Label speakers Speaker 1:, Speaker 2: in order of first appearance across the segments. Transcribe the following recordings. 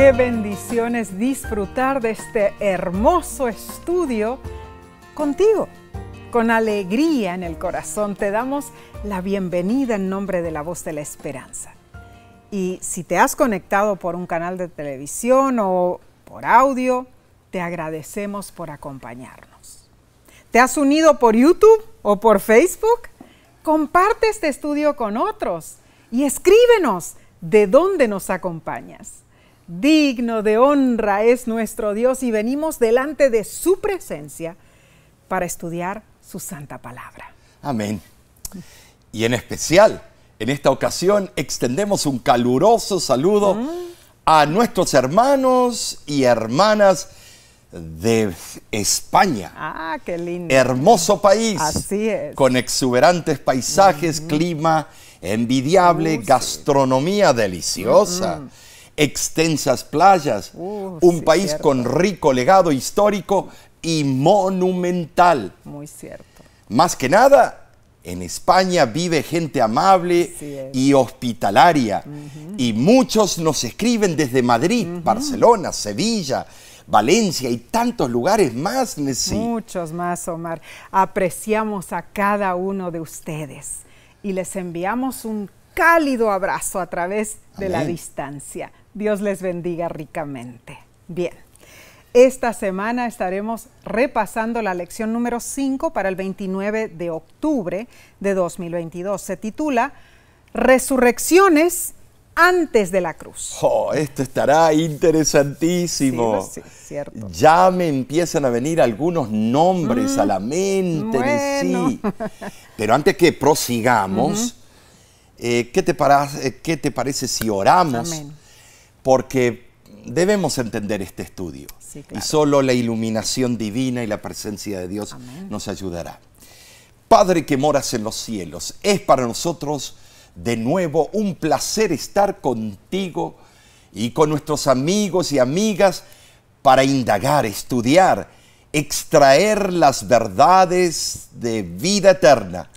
Speaker 1: Qué bendición es disfrutar de este hermoso estudio contigo. Con alegría en el corazón te damos la bienvenida en nombre de la Voz de la Esperanza. Y si te has conectado por un canal de televisión o por audio, te agradecemos por acompañarnos. ¿Te has unido por YouTube o por Facebook? Comparte este estudio con otros y escríbenos de dónde nos acompañas. Digno de honra es nuestro Dios y venimos delante de su presencia para estudiar su santa palabra.
Speaker 2: Amén. Y en especial, en esta ocasión, extendemos un caluroso saludo a nuestros hermanos y hermanas de España.
Speaker 1: ¡Ah, qué lindo!
Speaker 2: Hermoso país.
Speaker 1: Así es.
Speaker 2: Con exuberantes paisajes, clima envidiable, gastronomía deliciosa, extensas playas, un país
Speaker 1: cierto.
Speaker 2: con rico legado histórico y monumental.
Speaker 1: Muy cierto.
Speaker 2: Más que nada, en España vive gente amable y hospitalaria. Y muchos nos escriben desde Madrid, Barcelona, Sevilla, Valencia y tantos lugares más, Nessie.
Speaker 1: Muchos más, Omar. Apreciamos a cada uno de ustedes y les enviamos un cálido abrazo a través de la distancia. Dios les bendiga ricamente. Bien, esta semana estaremos repasando la lección número 5 para el 29 de octubre de 2022. Se titula Resurrecciones antes de la cruz.
Speaker 2: Oh, esto estará interesantísimo.
Speaker 1: Sí, cierto.
Speaker 2: Ya me empiezan a venir algunos nombres a la mente, Nessie. Pero antes que prosigamos, ¿qué te parece si oramos?
Speaker 1: Amén.
Speaker 2: Porque debemos entender este estudio.
Speaker 1: Sí, claro.
Speaker 2: Y solo la iluminación divina y la presencia de Dios nos ayudará. Padre que moras en los cielos, es para nosotros de nuevo un placer estar contigo y con nuestros amigos y amigas para indagar, estudiar, extraer las verdades de vida eterna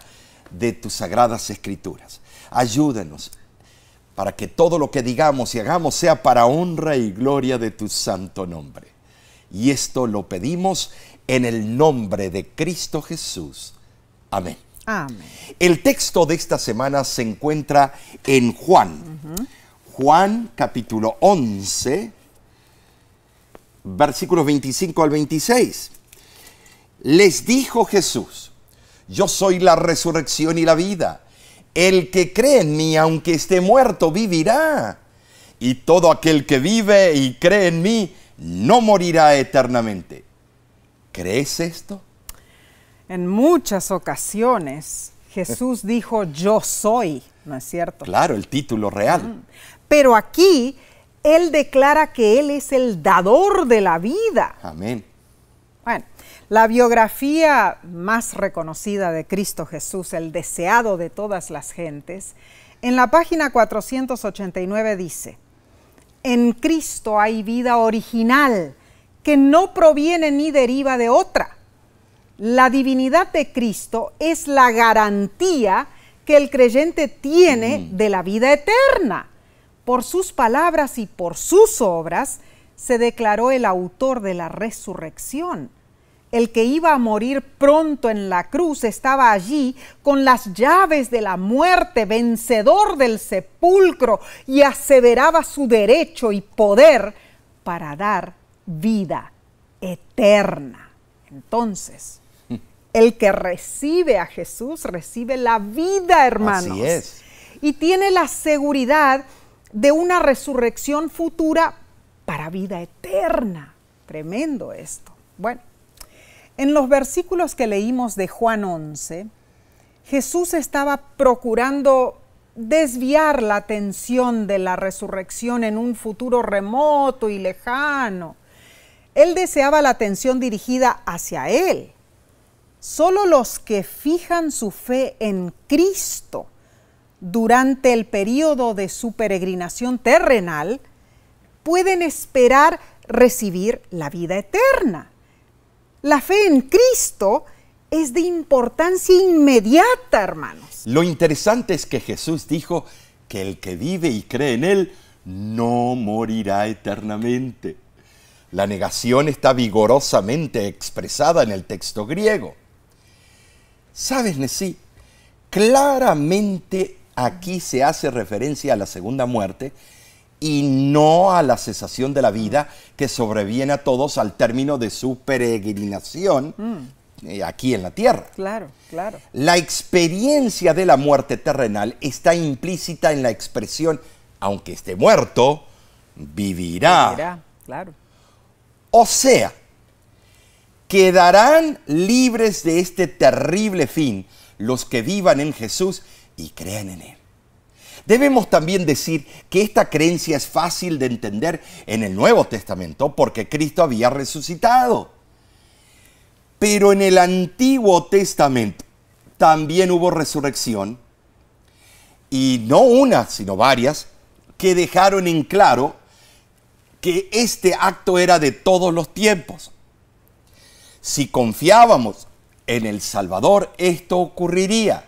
Speaker 2: de tus sagradas escrituras. Ayúdanos para que todo lo que digamos y hagamos sea para honra y gloria de tu santo nombre. Y esto lo pedimos en el nombre de Cristo Jesús. Amén.
Speaker 1: Amén.
Speaker 2: El texto de esta semana se encuentra en Juan. Juan capítulo 11, versículos 25 al 26. Les dijo Jesús: yo soy la resurrección y la vida. El que cree en mí, aunque esté muerto, vivirá. Y todo aquel que vive y cree en mí, no morirá eternamente. ¿Crees esto?
Speaker 1: En muchas ocasiones Jesús dijo yo soy, ¿no es cierto?
Speaker 2: Claro, el título real.
Speaker 1: Pero aquí Él declara que Él es el dador de la vida.
Speaker 2: Amén.
Speaker 1: Bueno, la biografía más reconocida de Cristo Jesús, el deseado de todas las gentes, en la página 489 dice: en Cristo hay vida original que no proviene ni deriva de otra. La divinidad de Cristo es la garantía que el creyente tiene de la vida eterna. Por sus palabras y por sus obras se declaró el autor de la resurrección. El que iba a morir pronto en la cruz estaba allí con las llaves de la muerte, vencedor del sepulcro, y aseveraba su derecho y poder para dar vida eterna. Entonces, el que recibe a Jesús recibe la vida, hermanos.
Speaker 2: Así es.
Speaker 1: Y tiene la seguridad de una resurrección futura para vida eterna. Tremendo esto. Bueno, en los versículos que leímos de Juan 11, Jesús estaba procurando desviar la atención de la resurrección en un futuro remoto y lejano. Él deseaba la atención dirigida hacia Él. Solo los que fijan su fe en Cristo durante el periodo de su peregrinación terrenal pueden esperar recibir la vida eterna. La fe en Cristo es de importancia inmediata, hermanos.
Speaker 2: Lo interesante es que Jesús dijo que el que vive y cree en Él no morirá eternamente. La negación está vigorosamente expresada en el texto griego. ¿Sabes, Nesí? Claramente aquí se hace referencia a la segunda muerte y no a la cesación de la vida que sobreviene a todos al término de su peregrinación aquí en la tierra.
Speaker 1: Claro, claro.
Speaker 2: La experiencia de la muerte terrenal está implícita en la expresión, aunque esté muerto, vivirá.
Speaker 1: Vivirá, claro.
Speaker 2: O sea, quedarán libres de este terrible fin los que vivan en Jesús y crean en Él. Debemos también decir que esta creencia es fácil de entender en el Nuevo Testamento porque Cristo había resucitado. Pero en el Antiguo Testamento también hubo resurrección, y no una, sino varias, que dejaron en claro que este acto era de todos los tiempos. Si confiábamos en el Salvador, esto ocurriría.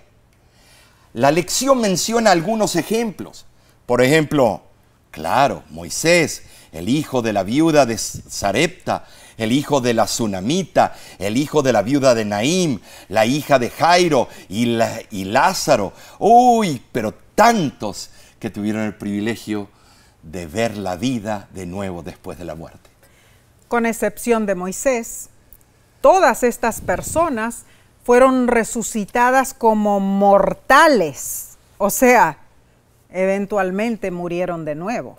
Speaker 2: La lección menciona algunos ejemplos. Por ejemplo, claro, Moisés, el hijo de la viuda de Sarepta, el hijo de la Sunamita, el hijo de la viuda de Naim, la hija de Jairo y Lázaro. Uy, pero tantos que tuvieron el privilegio de ver la vida de nuevo después de la muerte.
Speaker 1: Con excepción de Moisés, todas estas personas fueron resucitadas como mortales, o sea, eventualmente murieron de nuevo.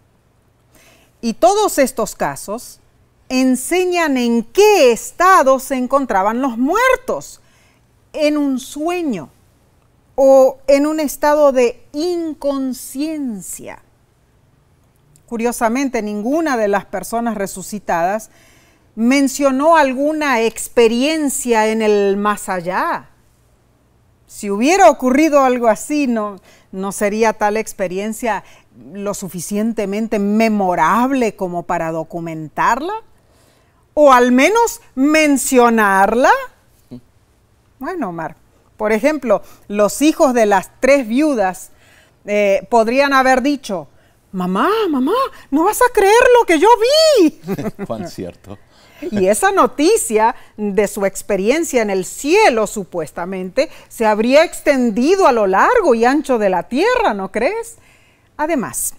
Speaker 1: Y todos estos casos enseñan en qué estado se encontraban los muertos, en un sueño o en un estado de inconsciencia. Curiosamente, ninguna de las personas resucitadas mencionó alguna experiencia en el más allá. Si hubiera ocurrido algo así, no sería tal experiencia lo suficientemente memorable como para documentarla, o al menos mencionarla. Bueno, Omar, por ejemplo, los hijos de las 3 viudas podrían haber dicho: mamá, no vas a creer lo que yo vi.
Speaker 2: Cuán cierto.
Speaker 1: Y esa noticia de su experiencia en el cielo, supuestamente, se habría extendido a lo largo y ancho de la tierra, ¿no crees? Además,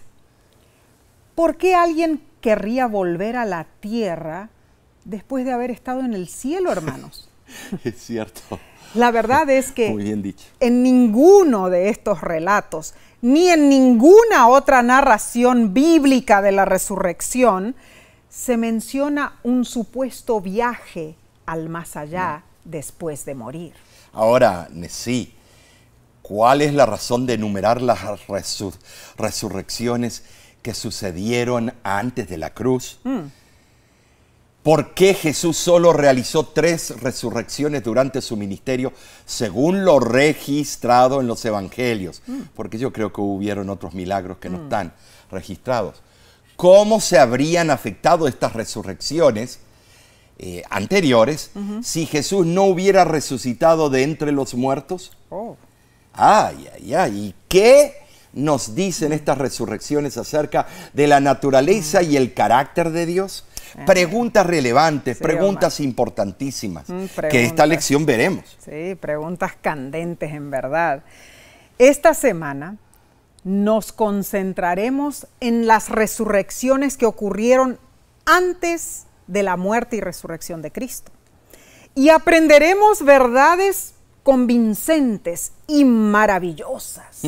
Speaker 1: ¿por qué alguien querría volver a la tierra después de haber estado en el cielo, hermanos?
Speaker 2: Es cierto.
Speaker 1: La verdad es que
Speaker 2: muy bien dicho,
Speaker 1: en ninguno de estos relatos, ni en ninguna otra narración bíblica de la resurrección, se menciona un supuesto viaje al más allá después de morir.
Speaker 2: Ahora, Nesí, ¿cuál es la razón de enumerar las resurrecciones que sucedieron antes de la cruz? ¿Por qué Jesús solo realizó 3 resurrecciones durante su ministerio según lo registrado en los evangelios? Porque yo creo que hubieron otros milagros que no están registrados. ¿Cómo se habrían afectado estas resurrecciones anteriores si Jesús no hubiera resucitado de entre los muertos? Ay. ¿Y qué nos dicen estas resurrecciones acerca de la naturaleza y el carácter de Dios? Preguntas relevantes,
Speaker 1: sí,
Speaker 2: preguntas
Speaker 1: Omar,
Speaker 2: importantísimas, que esta lección veremos.
Speaker 1: Sí, preguntas candentes en verdad. Esta semana nos concentraremos en las resurrecciones que ocurrieron antes de la muerte y resurrección de Cristo. Y aprenderemos verdades convincentes y maravillosas.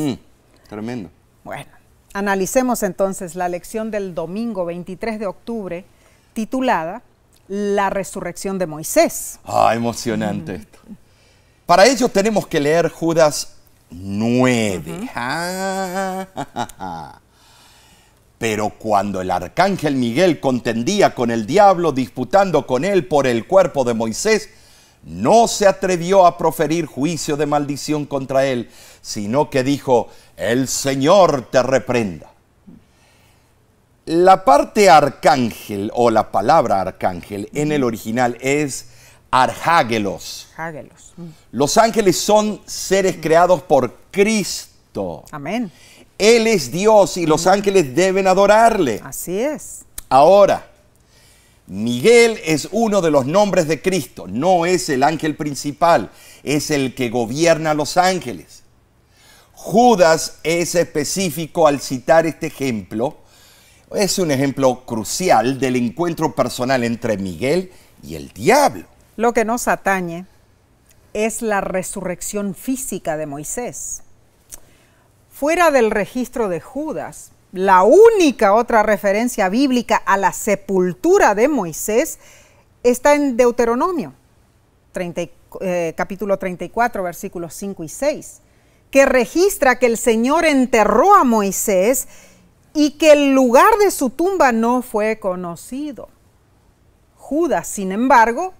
Speaker 2: Tremendo.
Speaker 1: Bueno, analicemos entonces la lección del domingo 23 de octubre, titulada La resurrección de Moisés.
Speaker 2: Emocionante esto. Para ello tenemos que leer Judas 9. Pero cuando el arcángel Miguel contendía con el diablo, disputando con él por el cuerpo de Moisés, no se atrevió a proferir juicio de maldición contra él, sino que dijo: el Señor te reprenda. La parte arcángel o la palabra arcángel en el original es arcángelos. Los ángeles son seres creados por Cristo.
Speaker 1: Amén.
Speaker 2: Él es Dios y los ángeles deben adorarle.
Speaker 1: Así es.
Speaker 2: Ahora, Miguel es uno de los nombres de Cristo, no es el ángel principal, es el que gobierna a los ángeles. Judas es específico al citar este ejemplo. Es un ejemplo crucial del encuentro personal entre Miguel y el diablo.
Speaker 1: Lo que nos atañe es la resurrección física de Moisés. Fuera del registro de Judas, la única otra referencia bíblica a la sepultura de Moisés está en Deuteronomio, capítulo 34, versículos 5 y 6, que registra que el Señor enterró a Moisés y que el lugar de su tumba no fue conocido. Judas, sin embargo,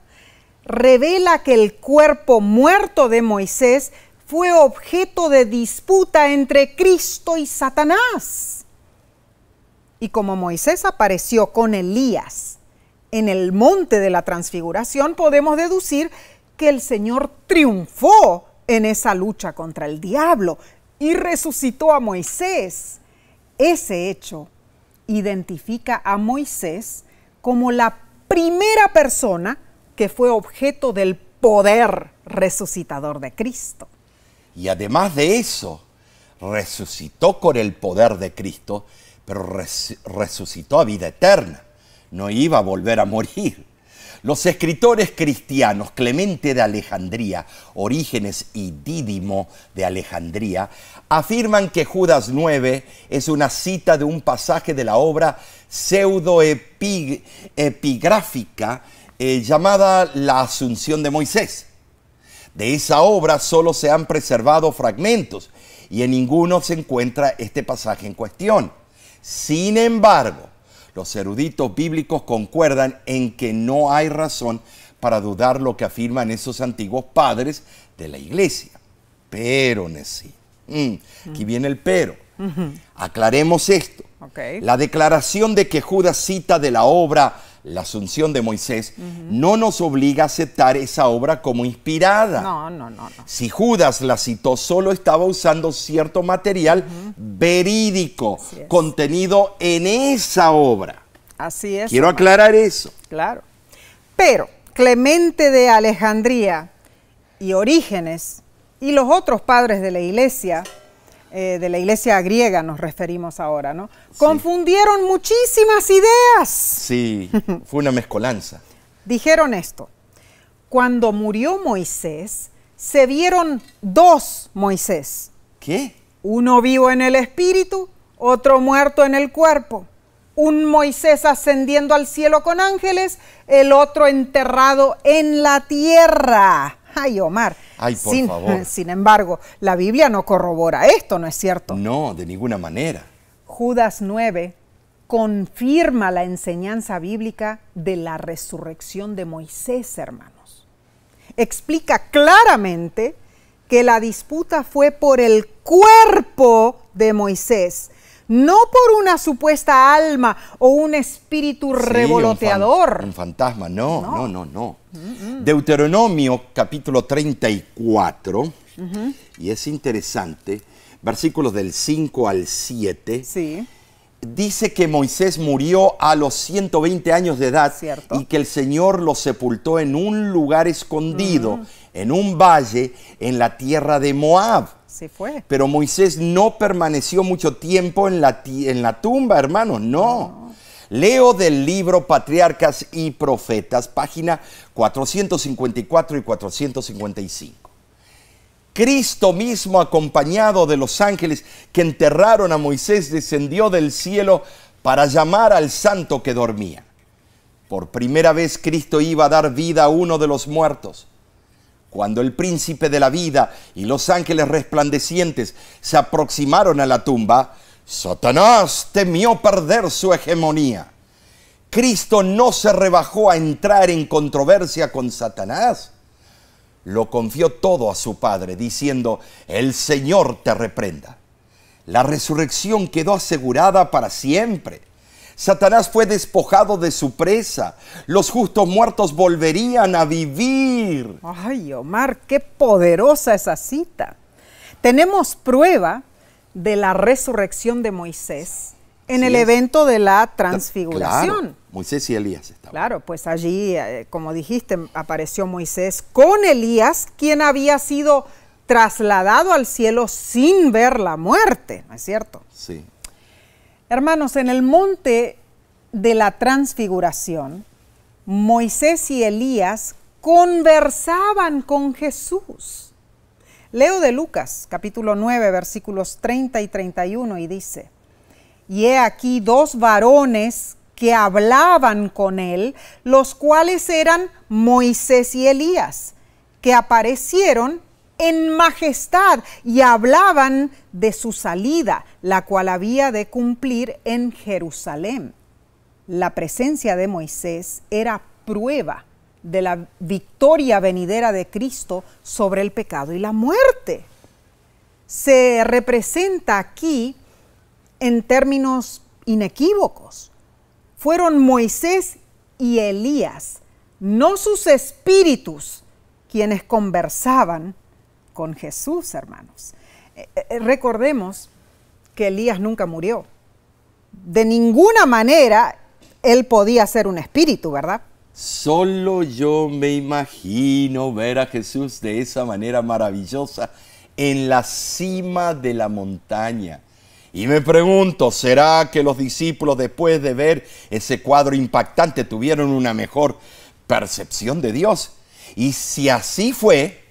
Speaker 1: revela que el cuerpo muerto de Moisés fue objeto de disputa entre Cristo y Satanás. Y como Moisés apareció con Elías en el monte de la transfiguración, podemos deducir que el Señor triunfó en esa lucha contra el diablo y resucitó a Moisés. Ese hecho identifica a Moisés como la primera persona que fue objeto del poder resucitador de Cristo.
Speaker 2: Y además de eso, resucitó con el poder de Cristo, pero resucitó a vida eterna. No iba a volver a morir. Los escritores cristianos, Clemente de Alejandría, Orígenes y Dídimo de Alejandría, afirman que Judas 9 es una cita de un pasaje de la obra pseudoepigráfica llamada La Asunción de Moisés. De esa obra solo se han preservado fragmentos y en ninguno se encuentra este pasaje en cuestión. Sin embargo, los eruditos bíblicos concuerdan en que no hay razón para dudar lo que afirman esos antiguos padres de la iglesia. Pero, Nessie, aquí viene el pero. Aclaremos esto.
Speaker 1: Okay.
Speaker 2: La declaración de que Judas cita de la obra La Asunción de Moisés no nos obliga a aceptar esa obra como inspirada.
Speaker 1: No.
Speaker 2: Si Judas la citó, solo estaba usando cierto material verídico contenido en esa obra.
Speaker 1: Así es.
Speaker 2: Quiero aclarar eso.
Speaker 1: Claro. Pero Clemente de Alejandría y Orígenes y los otros padres de la iglesia griega nos referimos ahora, ¿no? Sí. Confundieron muchísimas ideas.
Speaker 2: Sí, fue una mezcolanza.
Speaker 1: Dijeron esto: cuando murió Moisés, se vieron dos Moisés.
Speaker 2: ¿Qué?
Speaker 1: Uno vivo en el espíritu, otro muerto en el cuerpo. Un Moisés ascendiendo al cielo con ángeles, el otro enterrado en la tierra. Ay, Omar.
Speaker 2: Ay, por favor.
Speaker 1: Sin embargo, la Biblia no corrobora esto, ¿no es cierto?
Speaker 2: No, de ninguna manera.
Speaker 1: Judas 9 confirma la enseñanza bíblica de la resurrección de Moisés, hermanos. Explica claramente que la disputa fue por el cuerpo de Moisés, no por una supuesta alma o un espíritu revoloteador.
Speaker 2: Un fantasma, no. Deuteronomio capítulo 34, y es interesante, versículos del 5 al 7, dice que Moisés murió a los 120 años de edad.
Speaker 1: ¿Cierto?
Speaker 2: Y que el Señor lo sepultó en un lugar escondido, en un valle, en la tierra de Moab.
Speaker 1: Sí fue.
Speaker 2: Pero Moisés no permaneció mucho tiempo en la tumba, hermanos, no. Leo del libro Patriarcas y Profetas, página 454 y 455. Cristo mismo, acompañado de los ángeles que enterraron a Moisés, descendió del cielo para llamar al santo que dormía. Por primera vez Cristo iba a dar vida a uno de los muertos. Cuando el príncipe de la vida y los ángeles resplandecientes se aproximaron a la tumba, Satanás temió perder su hegemonía. Cristo no se rebajó a entrar en controversia con Satanás. Lo confió todo a su Padre, diciendo: el Señor te reprenda. La resurrección quedó asegurada para siempre. Satanás fue despojado de su presa. Los justos muertos volverían a vivir.
Speaker 1: Ay, Omar, qué poderosa esa cita. Tenemos prueba de la resurrección de Moisés en
Speaker 2: Sí
Speaker 1: el
Speaker 2: es.
Speaker 1: evento de la transfiguración.
Speaker 2: Claro, Moisés y Elías estaban.
Speaker 1: Claro, pues allí, como dijiste, apareció Moisés con Elías, quien había sido trasladado al cielo sin ver la muerte, ¿no es cierto?
Speaker 2: Sí.
Speaker 1: Hermanos, en el monte de la transfiguración, Moisés y Elías conversaban con Jesús. Leo de Lucas, capítulo 9, versículos 30 y 31, y dice: y he aquí dos varones que hablaban con él, los cuales eran Moisés y Elías, que aparecieron en majestad y hablaban de su salida, la cual había de cumplir en Jerusalén. La presencia de Moisés era prueba de la victoria venidera de Cristo sobre el pecado y la muerte. Se representa aquí en términos inequívocos. Fueron Moisés y Elías, no sus espíritus, quienes conversaban con Jesús, hermanos. Recordemos que Elías nunca murió. De ninguna manera él podía ser un espíritu, ¿verdad?
Speaker 2: Solo yo me imagino ver a Jesús de esa manera maravillosa en la cima de la montaña. Y me pregunto, ¿será que los discípulos, después de ver ese cuadro impactante, tuvieron una mejor percepción de Dios? Y si así fue,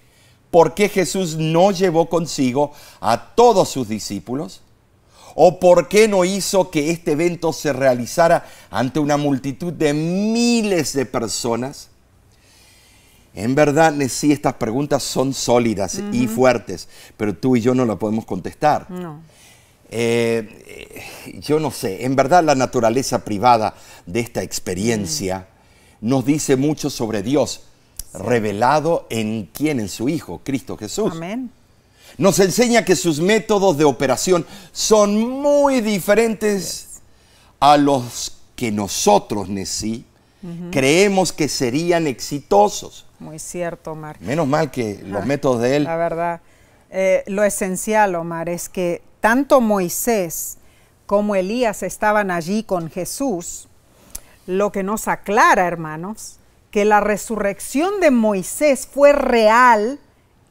Speaker 2: ¿por qué Jesús no llevó consigo a todos sus discípulos? ¿O por qué no hizo que este evento se realizara ante una multitud de miles de personas? En verdad, sí, estas preguntas son sólidas y fuertes, pero tú y yo no las podemos contestar.
Speaker 1: No.
Speaker 2: Yo no sé, en verdad la naturaleza privada de esta experiencia nos dice mucho sobre Dios, revelado en quién, en su Hijo, Cristo Jesús.
Speaker 1: Amén.
Speaker 2: Nos enseña que sus métodos de operación son muy diferentes a los que nosotros, Nesí, creemos que serían exitosos.
Speaker 1: Muy cierto, Omar.
Speaker 2: Menos mal que los métodos de él...
Speaker 1: La verdad, lo esencial, Omar, es que tanto Moisés como Elías estaban allí con Jesús, lo que nos aclara, hermanos, que la resurrección de Moisés fue real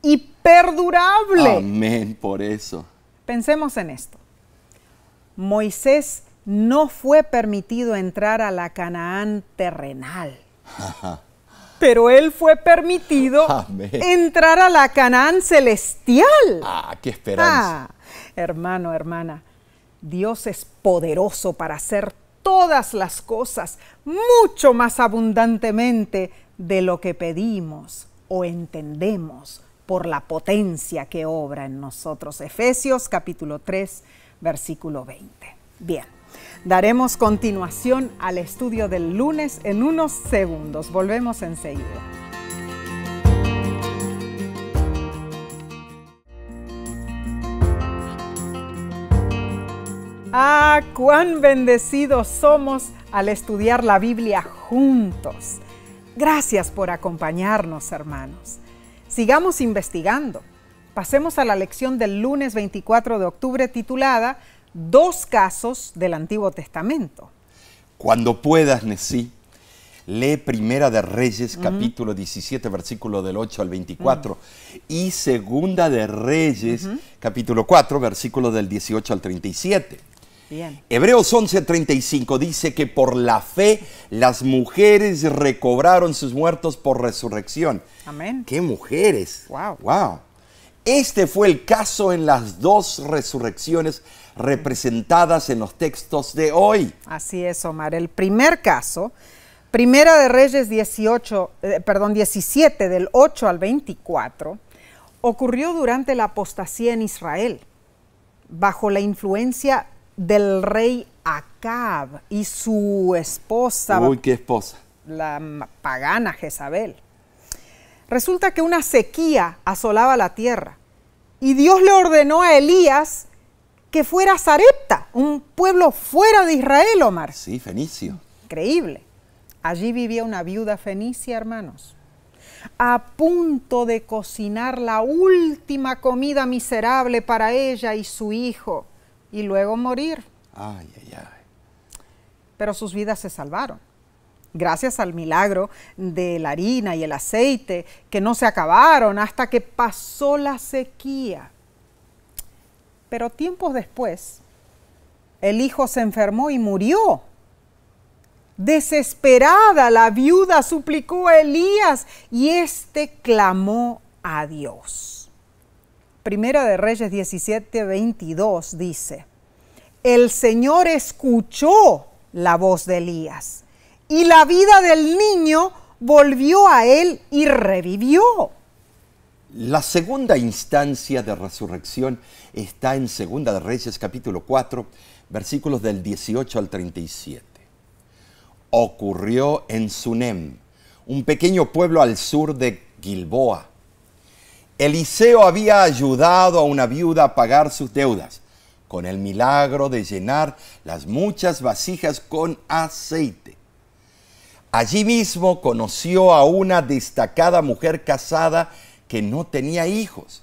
Speaker 1: y perdurable.
Speaker 2: Amén, por eso.
Speaker 1: Pensemos en esto. Moisés no fue permitido entrar a la Canaán terrenal, pero él fue permitido
Speaker 2: Amén.
Speaker 1: entrar a la Canaán celestial.
Speaker 2: ¡Qué esperanza!
Speaker 1: Hermano, hermana, Dios es poderoso para hacer todas las cosas mucho más abundantemente de lo que pedimos o entendemos por la potencia que obra en nosotros. Efesios capítulo 3, versículo 20. Bien, daremos continuación al estudio del lunes en unos segundos. Volvemos enseguida. Cuán bendecidos somos al estudiar la Biblia juntos. Gracias por acompañarnos, hermanos. Sigamos investigando. Pasemos a la lección del lunes 24 de octubre titulada Dos casos del Antiguo Testamento.
Speaker 2: Cuando puedas, Nesí, lee Primera de Reyes, capítulo 17, versículo del 8 al 24, y Segunda de Reyes, capítulo 4, versículo del 18 al 37.
Speaker 1: Bien.
Speaker 2: Hebreos 11:35 dice que por la fe las mujeres recobraron sus muertos por resurrección.
Speaker 1: Amén.
Speaker 2: ¡Qué mujeres!
Speaker 1: Wow.
Speaker 2: ¡Wow! Este fue el caso en las dos resurrecciones representadas en los textos de hoy.
Speaker 1: Así es, Omar. El primer caso, Primera de Reyes 17, del 8 al 24, ocurrió durante la apostasía en Israel, bajo la influencia del rey Acab y su esposa.
Speaker 2: Uy, qué esposa.
Speaker 1: La pagana Jezabel. Resulta que una sequía asolaba la tierra y Dios le ordenó a Elías que fuera a Sarepta, un pueblo fuera de Israel, Omar.
Speaker 2: Sí, fenicio.
Speaker 1: Increíble. Allí vivía una viuda fenicia, hermanos, a punto de cocinar la última comida miserable para ella y su hijo. y luego morir.
Speaker 2: Ay, ay, ay.
Speaker 1: Pero sus vidas se salvaron, gracias al milagro de la harina y el aceite, que no se acabaron hasta que pasó la sequía. Pero tiempos después, el hijo se enfermó y murió. Desesperada, la viuda suplicó a Elías y éste clamó a Dios. Primera de Reyes 17:22 dice: el Señor escuchó la voz de Elías y la vida del niño volvió a él y revivió.
Speaker 2: La segunda instancia de resurrección está en Segunda de Reyes, capítulo 4, versículos del 18 al 37. Ocurrió en Sunem, un pequeño pueblo al sur de Gilboa. Eliseo había ayudado a una viuda a pagar sus deudas con el milagro de llenar las muchas vasijas con aceite. Allí mismo conoció a una destacada mujer casada que no tenía hijos.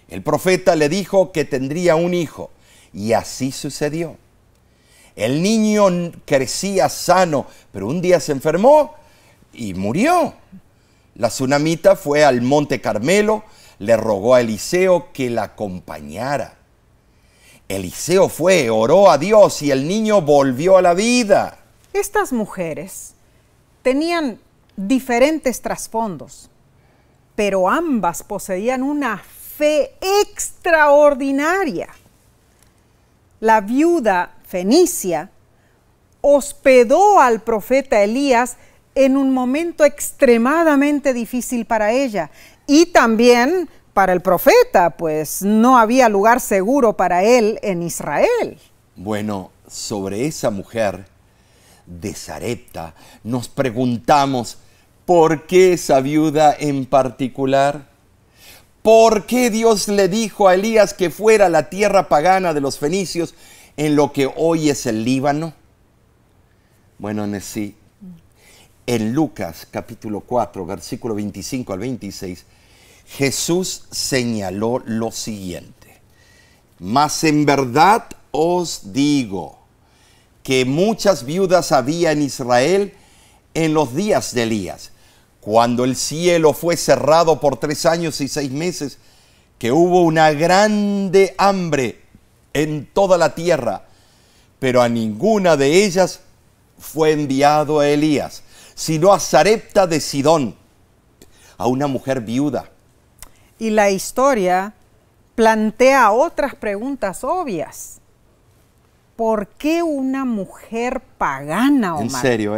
Speaker 2: El profeta le dijo que tendría un hijo, y así sucedió. El niño crecía sano, pero un día se enfermó y murió. La tsunamita fue al monte Carmelo, le rogó a Eliseo que la acompañara. Eliseo fue, oró a Dios y el niño volvió a la vida.
Speaker 1: Estas mujeres tenían diferentes trasfondos, pero ambas poseían una fe extraordinaria. La viuda fenicia hospedó al profeta Elías en un momento extremadamente difícil para ella y también para el profeta, pues no había lugar seguro para él en Israel.
Speaker 2: Bueno, sobre esa mujer de Sarepta nos preguntamos, ¿por qué esa viuda en particular? ¿Por qué Dios le dijo a Elías que fuera a la tierra pagana de los fenicios en lo que hoy es el Líbano? Bueno, sí, en Lucas capítulo 4, versículo 25 al 26, Jesús señaló lo siguiente: mas en verdad os digo que muchas viudas había en Israel en los días de Elías, cuando el cielo fue cerrado por 3 años y 6 meses, que hubo una grande hambre en toda la tierra, pero a ninguna de ellas fue enviado a Elías, sino a Sarepta de Sidón, a una mujer viuda.
Speaker 1: Y la historia plantea otras preguntas obvias. ¿Por qué una mujer pagana, Omar?
Speaker 2: En serio.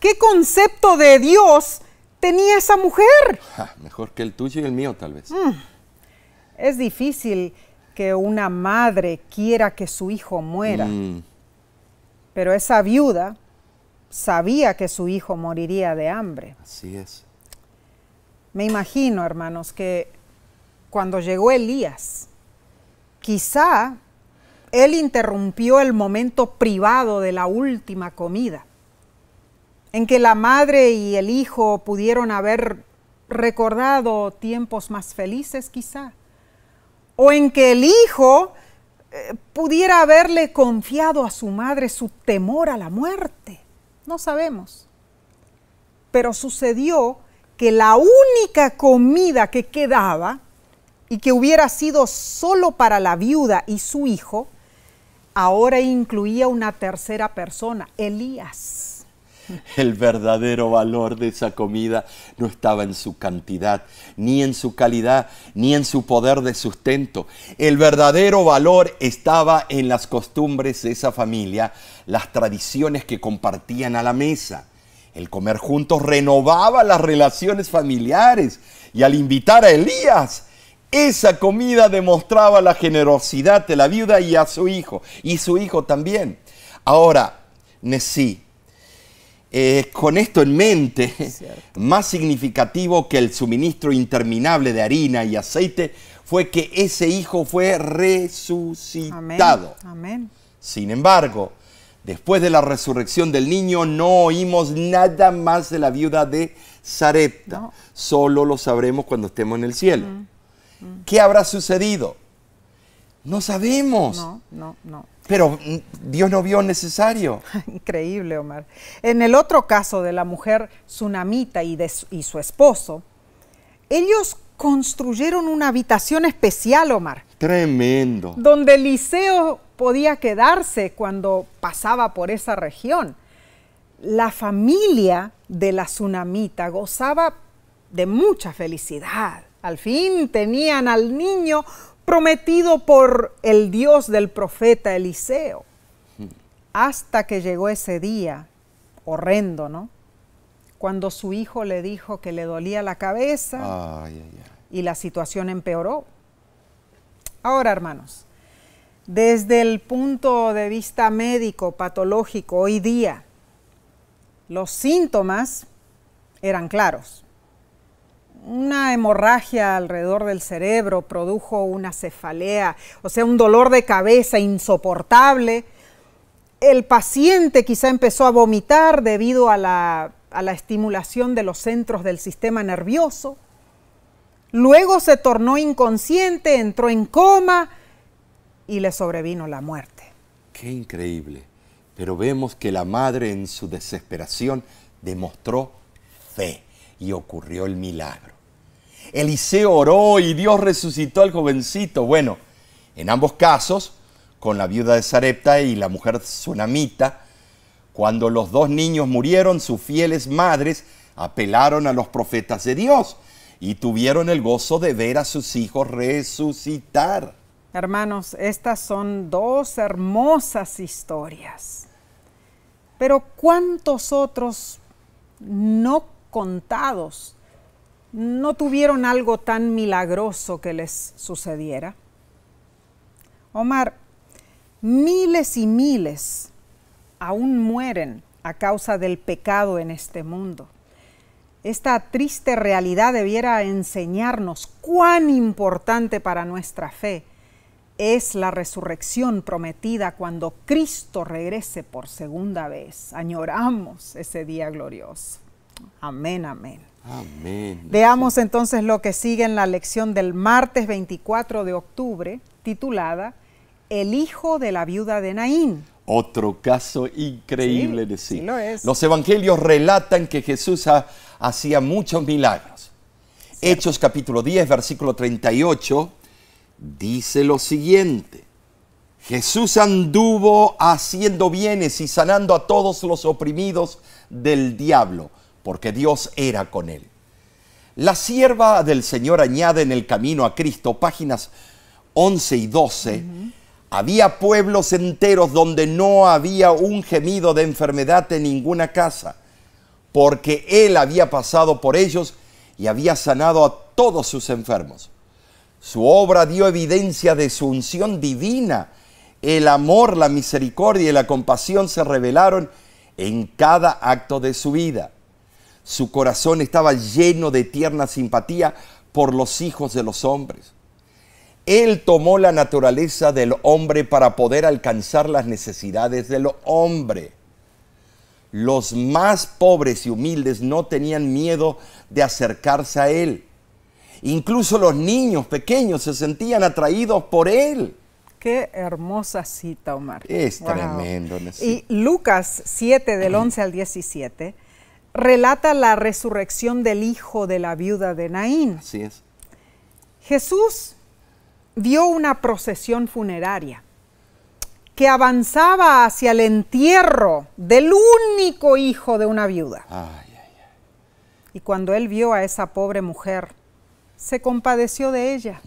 Speaker 1: ¿Qué concepto de Dios tenía esa mujer?
Speaker 2: Mejor que el tuyo y el mío, tal vez.
Speaker 1: Es difícil que una madre quiera que su hijo muera. Pero esa viuda sabía que su hijo moriría de hambre.
Speaker 2: Así es.
Speaker 1: Me imagino, hermanos, que cuando llegó Elías, quizá él interrumpió el momento privado de la última comida, en que la madre y el hijo pudieron haber recordado tiempos más felices quizá, o en que el hijo pudiera haberle confiado a su madre su temor a la muerte. No sabemos. Pero sucedió que la única comida que quedaba y que hubiera sido solo para la viuda y su hijo, ahora incluía una tercera persona, Elías.
Speaker 2: El verdadero valor de esa comida no estaba en su cantidad, ni en su calidad, ni en su poder de sustento. El verdadero valor estaba en las costumbres de esa familia, las tradiciones que compartían a la mesa. El comer juntos renovaba las relaciones familiares, y al invitar a Elías, esa comida demostraba la generosidad de la viuda y a su hijo también. Ahora, Nesí, con esto en mente, más significativo que el suministro interminable de harina y aceite fue que ese hijo fue resucitado.
Speaker 1: Amén.
Speaker 2: Sin embargo, después de la resurrección del niño, no oímos nada más de la viuda de Sarepta. No. Solo lo sabremos cuando estemos en el cielo. ¿Qué habrá sucedido? No sabemos.
Speaker 1: No.
Speaker 2: Pero Dios no vio necesario.
Speaker 1: Increíble, Omar. En el otro caso de la mujer tsunamita y su esposo, ellos construyeron una habitación especial, Omar.
Speaker 2: Tremendo.
Speaker 1: Donde Eliseo podía quedarse cuando pasaba por esa región. La familia de la tsunamita gozaba de mucha felicidad. Al fin tenían al niño prometido por el Dios del profeta Eliseo. Hasta que llegó ese día, horrendo, ¿no? Cuando su hijo le dijo que le dolía la cabeza y la situación empeoró. Ahora, hermanos, desde el punto de vista médico, patológico, hoy día, los síntomas eran claros. Una hemorragia alrededor del cerebro produjo una cefalea, o sea, un dolor de cabeza insoportable. El paciente quizá empezó a vomitar debido a la estimulación de los centros del sistema nervioso. Luego se tornó inconsciente, entró en coma y le sobrevino la muerte.
Speaker 2: Qué increíble. Pero vemos que la madre en su desesperación demostró fe y ocurrió el milagro. Eliseo oró y Dios resucitó al jovencito. Bueno, en ambos casos, con la viuda de Sarepta y la mujer tsunamita, cuando los dos niños murieron, sus fieles madres apelaron a los profetas de Dios y tuvieron el gozo de ver a sus hijos resucitar.
Speaker 1: Hermanos, estas son dos hermosas historias. Pero ¿cuántos otros no contados no tuvieron algo tan milagroso que les sucediera? Omar, miles y miles aún mueren a causa del pecado en este mundo. Esta triste realidad debiera enseñarnos cuán importante para nuestra fe es la resurrección prometida cuando Cristo regrese por segunda vez. Añoramos ese día glorioso. Amén, amén.
Speaker 2: Amén.
Speaker 1: Veamos entonces lo que sigue en la lección del martes 24 de octubre, titulada El hijo de la viuda de Naín.
Speaker 2: Otro caso increíble de sí.
Speaker 1: Sí lo es.
Speaker 2: Los evangelios relatan que Jesús hacía muchos milagros. ¿Cierto? Hechos capítulo 10, versículo 38, dice lo siguiente. Jesús anduvo haciendo bienes y sanando a todos los oprimidos del diablo, porque Dios era con él. La sierva del Señor añade en el camino a Cristo, páginas 11 y 12, había pueblos enteros donde no había un gemido de enfermedad en ninguna casa, porque Él había pasado por ellos y había sanado a todos sus enfermos. Su obra dio evidencia de su unción divina. El amor, la misericordia y la compasión se revelaron en cada acto de su vida. Su corazón estaba lleno de tierna simpatía por los hijos de los hombres. Él tomó la naturaleza del hombre para poder alcanzar las necesidades del hombre. Los más pobres y humildes no tenían miedo de acercarse a Él. Incluso los niños pequeños se sentían atraídos por Él.
Speaker 1: Qué hermosa cita, Omar.
Speaker 2: Es tremendo.
Speaker 1: Y Lucas 7, del 11 al 17, relata la resurrección del hijo de la viuda de Naín.
Speaker 2: Así es. Jesús
Speaker 1: vio una procesión funeraria que avanzaba hacia el entierro del único hijo de una viuda. Y cuando él vio a esa pobre mujer, se compadeció de ella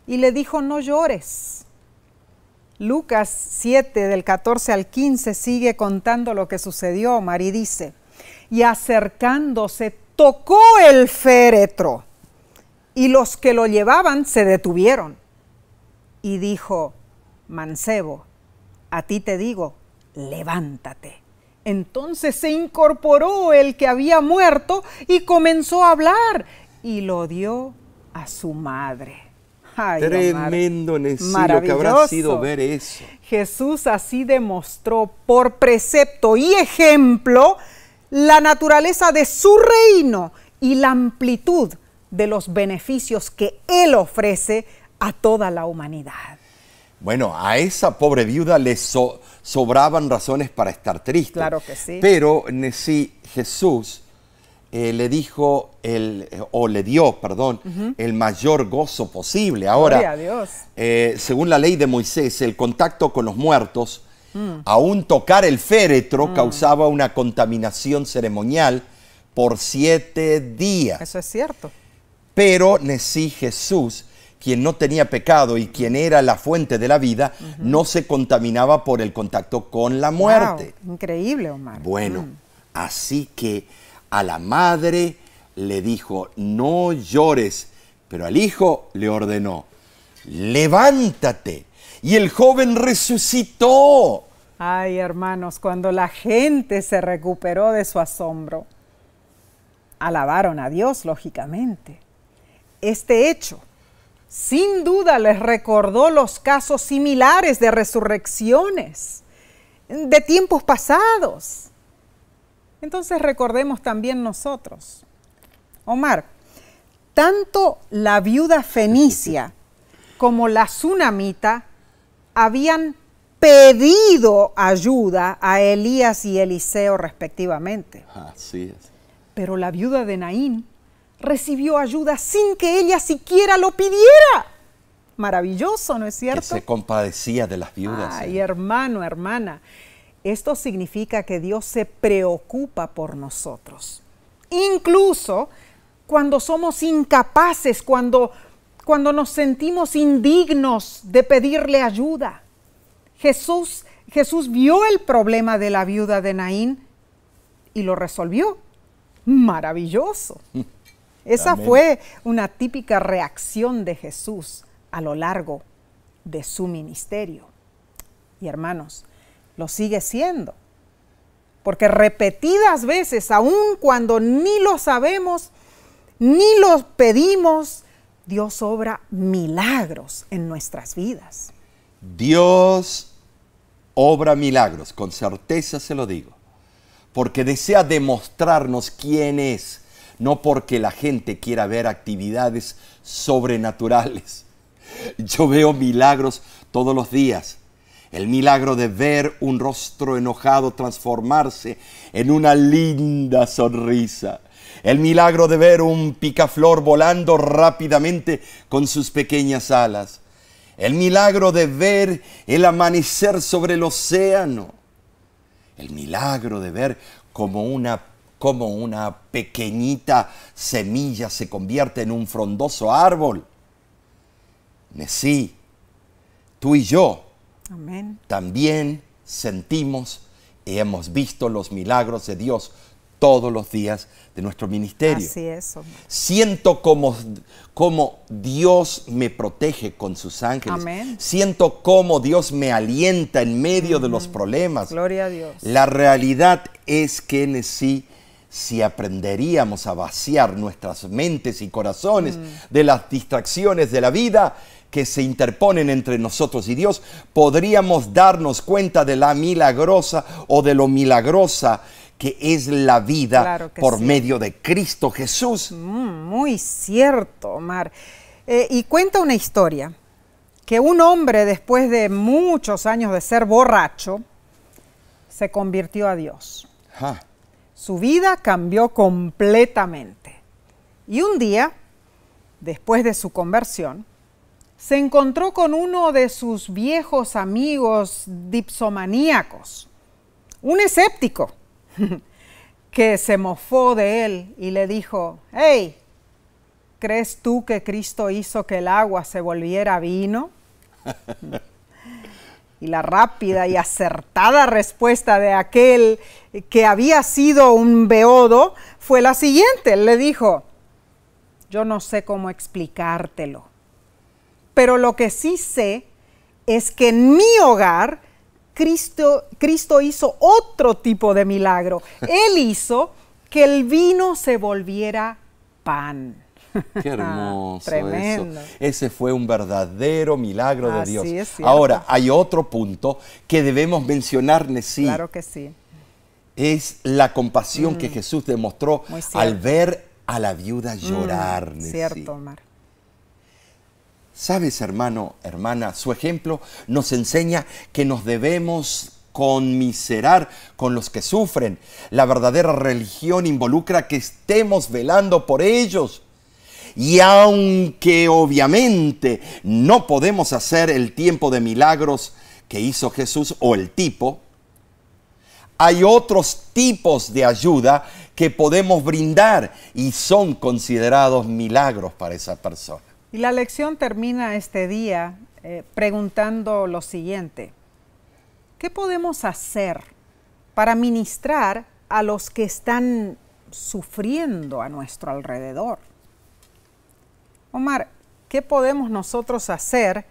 Speaker 1: y le dijo, no llores. Lucas 7, del 14 al 15, sigue contando lo que sucedió, Omar, y dice, y acercándose, tocó el féretro, y los que lo llevaban se detuvieron. Y dijo, mancebo, a ti te digo, levántate. Entonces se incorporó el que había muerto y comenzó a hablar, y lo dio a su madre. Ay,
Speaker 2: tremendo, Necilio, que habrá sido ver eso.
Speaker 1: Jesús así demostró por precepto y ejemplo la naturaleza de su reino y la amplitud de los beneficios que Él ofrece a toda la humanidad.
Speaker 2: Bueno, a esa pobre viuda le sobraban razones para estar triste.
Speaker 1: Claro que sí.
Speaker 2: Pero sí, Jesús le dijo, le dio, el mayor gozo posible. Ahora,
Speaker 1: gloria a Dios.
Speaker 2: Según la ley de Moisés, el contacto con los muertos, aún tocar el féretro, causaba una contaminación ceremonial por 7 días.
Speaker 1: Eso es cierto.
Speaker 2: Pero Jesús, quien no tenía pecado y quien era la fuente de la vida, no se contaminaba por el contacto con la muerte.
Speaker 1: Wow, increíble, Omar.
Speaker 2: Bueno, así que a la madre le dijo, no llores, pero al hijo le ordenó, levántate. Y el joven resucitó.
Speaker 1: Ay, hermanos, cuando la gente se recuperó de su asombro, alabaron a Dios, lógicamente. Este hecho, sin duda, les recordó los casos similares de resurrecciones de tiempos pasados. Entonces recordemos también nosotros. Omar, tanto la viuda fenicia como la tsunamita habían pedido ayuda a Elías y Eliseo respectivamente.
Speaker 2: Así es.
Speaker 1: Pero la viuda de Naín recibió ayuda sin que ella siquiera lo pidiera. Maravilloso, ¿no es cierto?
Speaker 2: Que se compadecía de las viudas.
Speaker 1: Ay, hermano, hermana, esto significa que Dios se preocupa por nosotros. Incluso cuando somos incapaces, cuando nos sentimos indignos de pedirle ayuda. Jesús vio el problema de la viuda de Naín y lo resolvió. Maravilloso. Esa
Speaker 2: Amén.
Speaker 1: fue una típica reacción de Jesús a lo largo de su ministerio. Y hermanos, lo sigue siendo. Porque repetidas veces, aun cuando ni lo sabemos, ni lo pedimos, Dios obra milagros en nuestras vidas.
Speaker 2: Dios obra milagros, con certeza se lo digo, porque desea demostrarnos quién es, no porque la gente quiera ver actividades sobrenaturales. Yo veo milagros todos los días. El milagro de ver un rostro enojado transformarse en una linda sonrisa. El milagro de ver un picaflor volando rápidamente con sus pequeñas alas. El milagro de ver el amanecer sobre el océano. El milagro de ver como una pequeñita semilla se convierte en un frondoso árbol. Sí, tú y yo
Speaker 1: Amén.
Speaker 2: también sentimos y hemos visto los milagros de Dios todos los días de nuestro ministerio.
Speaker 1: Así es, Omar.
Speaker 2: Siento como Dios me protege con sus ángeles.
Speaker 1: Amén.
Speaker 2: Siento cómo Dios me alienta en medio de los problemas.
Speaker 1: Gloria a Dios.
Speaker 2: La realidad es que si aprenderíamos a vaciar nuestras mentes y corazones de las distracciones de la vida que se interponen entre nosotros y Dios, podríamos darnos cuenta de la milagrosa o de lo milagrosa que es la vida,
Speaker 1: claro que
Speaker 2: por
Speaker 1: sí,
Speaker 2: medio de Cristo Jesús.
Speaker 1: Muy cierto, Omar. Y cuenta una historia que un hombre, después de muchos años de ser borracho, se convirtió a Dios.
Speaker 2: Ah,
Speaker 1: Su vida cambió completamente. Y un día, después de su conversión, se encontró con uno de sus viejos amigos dipsomaníacos, un escéptico, que se mofó de él y le dijo: hey, ¿crees tú que Cristo hizo que el agua se volviera vino? Y la rápida y acertada respuesta de aquel que había sido un beodo fue la siguiente. Él le dijo: yo no sé cómo explicártelo, pero lo que sí sé es que en mi hogar Cristo hizo otro tipo de milagro. Él hizo que el vino se volviera pan.
Speaker 2: qué hermoso
Speaker 1: Tremendo.
Speaker 2: eso. Ese fue un verdadero milagro de
Speaker 1: Así
Speaker 2: Dios.
Speaker 1: es cierto.
Speaker 2: Ahora, hay otro punto que debemos mencionar, sí.
Speaker 1: Claro que sí.
Speaker 2: Es la compasión que Jesús demostró
Speaker 1: Muy cierto.
Speaker 2: al ver a la viuda llorar.
Speaker 1: Cierto, Omar.
Speaker 2: Sabes, hermano, hermana, su ejemplo nos enseña que nos debemos conmiserar con los que sufren. La verdadera religión involucra que estemos velando por ellos. Y aunque obviamente no podemos hacer el tiempo de milagros que hizo Jesús o el tipo, hay otros tipos de ayuda que podemos brindar y son considerados milagros para esa persona.
Speaker 1: Y la lección termina este día preguntando lo siguiente: ¿qué podemos hacer para ministrar a los que están sufriendo a nuestro alrededor? Omar, ¿qué podemos nosotros hacer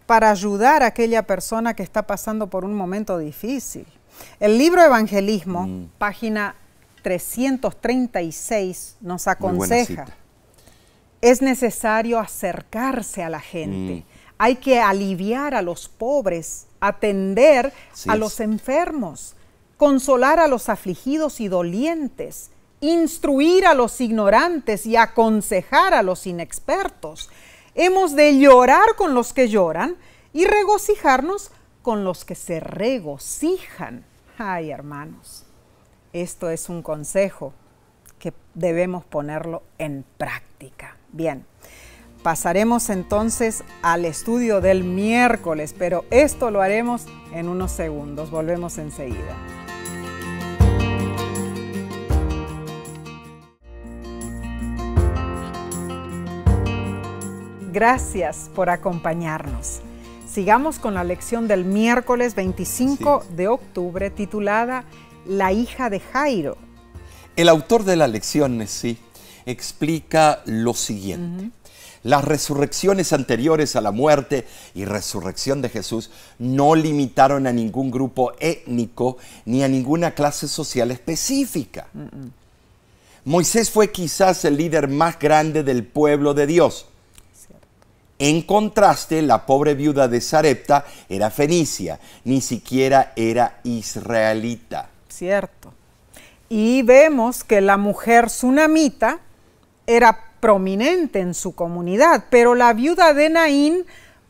Speaker 1: para ayudar a aquella persona que está pasando por un momento difícil? El libro Evangelismo, página 336, nos aconseja: es necesario acercarse a la gente. Hay que aliviar a los pobres, atender a los enfermos, consolar a los afligidos y dolientes, instruir a los ignorantes y aconsejar a los inexpertos. Hemos de llorar con los que lloran y regocijarnos con los que se regocijan. Ay, hermanos, esto es un consejo que debemos ponerlo en práctica. Bien, pasaremos entonces al estudio del miércoles, pero esto lo haremos en unos segundos. Volvemos enseguida. Gracias por acompañarnos. Sigamos con la lección del miércoles 25 de octubre titulada La hija de Jairo.
Speaker 2: El autor de la lección, explica lo siguiente. Las resurrecciones anteriores a la muerte y resurrección de Jesús no limitaron a ningún grupo étnico ni a ninguna clase social específica. Moisés fue quizás el líder más grande del pueblo de Dios. En contraste, la pobre viuda de Sarepta era fenicia, ni siquiera era israelita.
Speaker 1: Cierto. Y vemos que la mujer sunamita era prominente en su comunidad, pero la viuda de Naín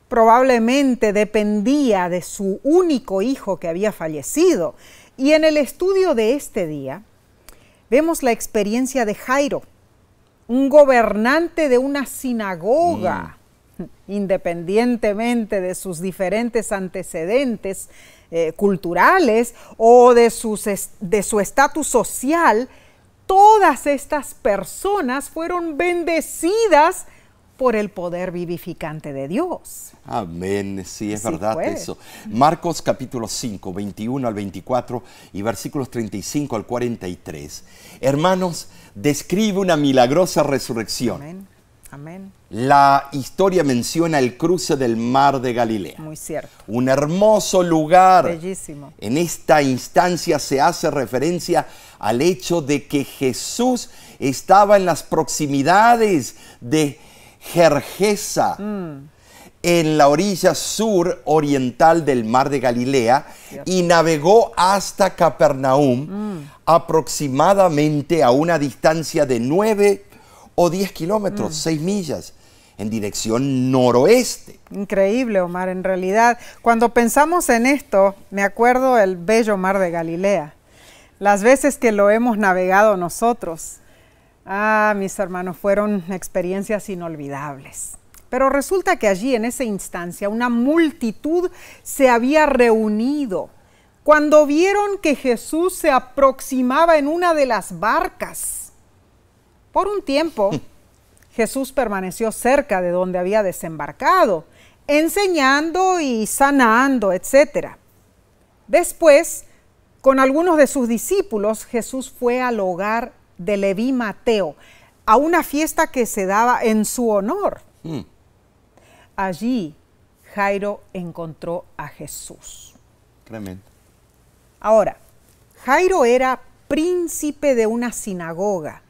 Speaker 1: probablemente dependía de su único hijo que había fallecido. Y en el estudio de este día vemos la experiencia de Jairo, un gobernante de una sinagoga. Independientemente de sus diferentes antecedentes culturales o de su estatus social, todas estas personas fueron bendecidas por el poder vivificante de Dios.
Speaker 2: Amén, sí, es verdad eso. Marcos capítulo 5, 21 al 24 y versículos 35 al 43. Hermanos, describe una milagrosa resurrección.
Speaker 1: Amén. Amén.
Speaker 2: La historia menciona el cruce del mar de Galilea.
Speaker 1: Muy cierto.
Speaker 2: Un hermoso lugar.
Speaker 1: Bellísimo.
Speaker 2: En esta instancia se hace referencia al hecho de que Jesús estaba en las proximidades de Gergesa, en la orilla sur oriental del mar de Galilea, y navegó hasta Capernaum, aproximadamente a una distancia de 9 o 10 kilómetros, 6 millas, en dirección noroeste.
Speaker 1: Increíble, Omar, en realidad. Cuando pensamos en esto, me acuerdo del bello mar de Galilea. Las veces que lo hemos navegado nosotros, mis hermanos, fueron experiencias inolvidables. Pero resulta que allí, en esa instancia, una multitud se había reunido cuando vieron que Jesús se aproximaba en una de las barcas. Por un tiempo, Jesús permaneció cerca de donde había desembarcado, enseñando y sanando, etc. Después, con algunos de sus discípulos, Jesús fue al hogar de Leví Mateo, a una fiesta que se daba en su honor. Allí, Jairo encontró a Jesús.
Speaker 2: Tremendo.
Speaker 1: Ahora, Jairo era príncipe de una sinagoga,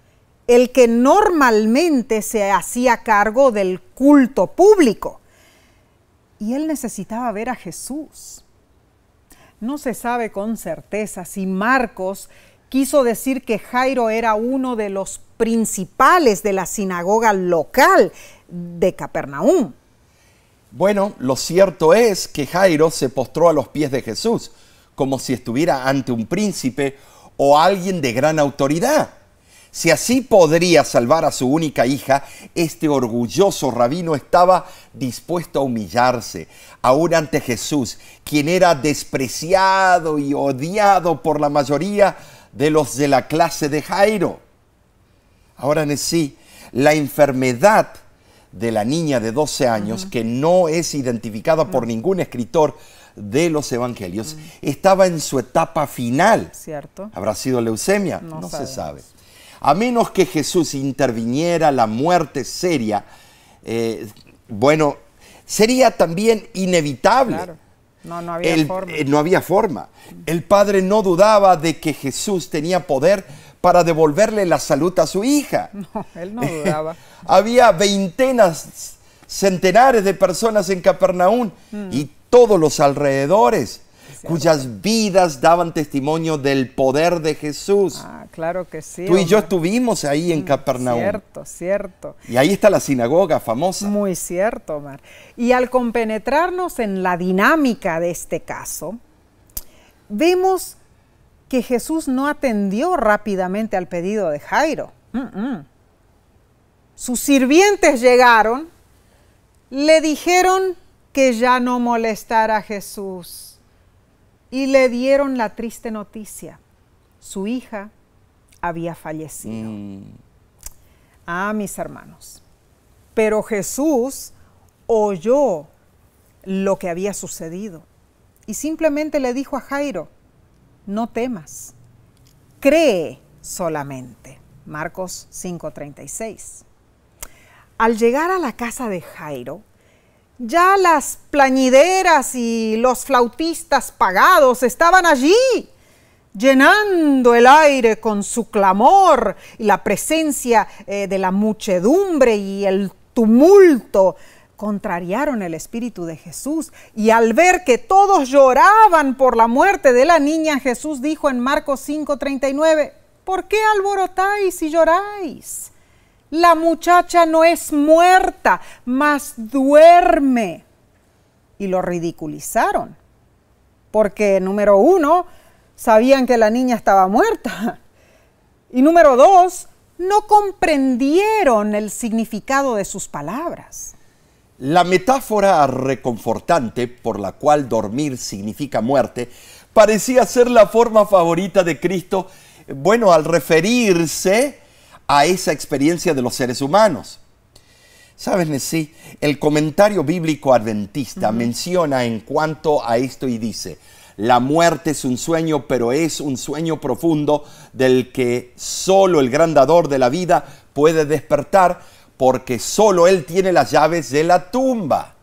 Speaker 1: el que normalmente se hacía cargo del culto público. Y él necesitaba ver a Jesús. No se sabe con certeza si Marcos quiso decir que Jairo era uno de los principales de la sinagoga local de Capernaum.
Speaker 2: Bueno, lo cierto es que Jairo se postró a los pies de Jesús, como si estuviera ante un príncipe o alguien de gran autoridad. Si así podría salvar a su única hija, este orgulloso rabino estaba dispuesto a humillarse, aún ante Jesús, quien era despreciado y odiado por la mayoría de los de la clase de Jairo. Ahora en sí, la enfermedad de la niña de 12 años, que no es identificada por ningún escritor de los evangelios, estaba en su etapa final.
Speaker 1: ¿Cierto?
Speaker 2: ¿Habrá sido leucemia?
Speaker 1: No
Speaker 2: se
Speaker 1: sabemos.
Speaker 2: sabe. A menos que Jesús interviniera, la muerte seria, sería también inevitable.
Speaker 1: Claro. No había forma.
Speaker 2: No había forma. El padre no dudaba de que Jesús tenía poder para devolverle la salud a su hija.
Speaker 1: No, él no dudaba.
Speaker 2: Había veintenas, centenares de personas en Capernaum y todos los alrededores, cuyas vidas daban testimonio del poder de Jesús.
Speaker 1: Claro que sí.
Speaker 2: Tú y yo estuvimos ahí en Capernaum.
Speaker 1: Cierto, cierto.
Speaker 2: Y ahí está la sinagoga famosa.
Speaker 1: Muy cierto, Omar. Y al compenetrarnos en la dinámica de este caso, vemos que Jesús no atendió rápidamente al pedido de Jairo. Sus sirvientes llegaron, le dijeron que ya no molestara a Jesús y le dieron la triste noticia. Su hija había fallecido. Mis hermanos. Pero Jesús oyó lo que había sucedido y simplemente le dijo a Jairo: no temas, cree solamente. Marcos 5:36. Al llegar a la casa de Jairo, ya las plañideras y los flautistas pagados estaban allí, llenando el aire con su clamor, y la presencia de la muchedumbre y el tumulto contrariaron el espíritu de Jesús. Y al ver que todos lloraban por la muerte de la niña, Jesús dijo en Marcos 5:39: ¿por qué alborotáis y lloráis? La muchacha no es muerta, mas duerme. Y lo ridiculizaron, porque número 1, sabían que la niña estaba muerta. Y número 2, no comprendieron el significado de sus palabras.
Speaker 2: La metáfora reconfortante por la cual dormir significa muerte parecía ser la forma favorita de Cristo, al referirse a esa experiencia de los seres humanos. ¿Sabes, Nessie? El comentario bíblico adventista menciona en cuanto a esto y dice: la muerte es un sueño, pero es un sueño profundo del que solo el gran dador de la vida puede despertar, porque solo Él tiene las llaves de la tumba.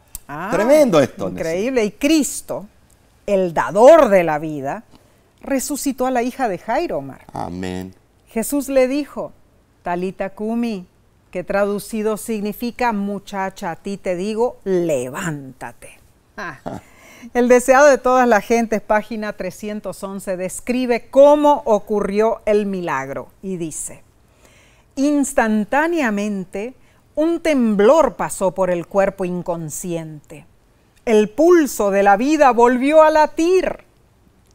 Speaker 2: Tremendo esto.
Speaker 1: Increíble. Nessie. Y Cristo, el dador de la vida, resucitó a la hija de Jairo, Omar.
Speaker 2: Amén.
Speaker 1: Jesús le dijo: Talita Kumi, que traducido significa muchacha, a ti te digo, levántate. El deseado de todas las gentes, página 311, describe cómo ocurrió el milagro y dice: instantáneamente un temblor pasó por el cuerpo inconsciente. El pulso de la vida volvió a latir.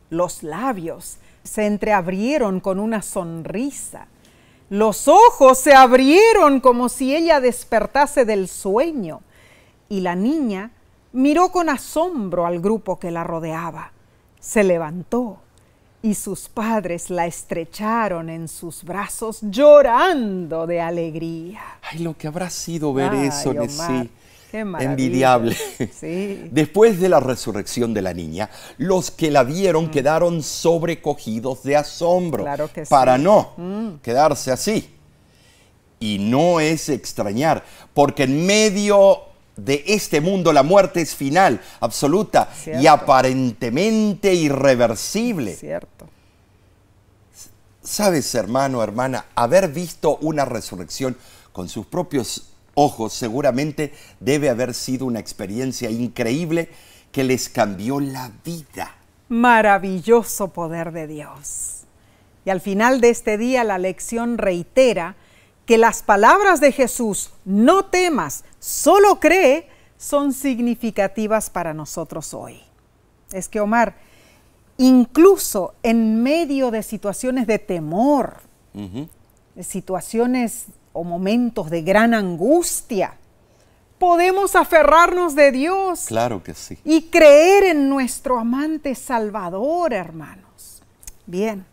Speaker 1: Los labios se entreabrieron con una sonrisa. Los ojos se abrieron como si ella despertase del sueño, y la niña miró con asombro al grupo que la rodeaba. Se levantó y sus padres la estrecharon en sus brazos, llorando de alegría.
Speaker 2: Ay, lo que habrá sido ver eso, Nessie.
Speaker 1: Qué maravilla.
Speaker 2: Envidiable.
Speaker 1: Sí.
Speaker 2: Después de la resurrección de la niña, los que la vieron quedaron sobrecogidos de asombro.
Speaker 1: Claro que sí.
Speaker 2: Para no quedarse así. Y no es extrañar, porque en medio de este mundo la muerte es final, absoluta. Cierto. Y aparentemente irreversible.
Speaker 1: Cierto.
Speaker 2: Sabes, hermano, hermana, haber visto una resurrección con sus propios ojos seguramente debe haber sido una experiencia increíble que les cambió la vida.
Speaker 1: Maravilloso poder de Dios. Y al final de este día la lección reitera que las palabras de Jesús, no temas, solo cree, son significativas para nosotros hoy. Es que, Omar, incluso en medio de situaciones de temor, de situaciones o momentos de gran angustia, podemos aferrarnos de Dios.
Speaker 2: Claro que sí.
Speaker 1: Y creer en nuestro amante Salvador, hermanos. Bien,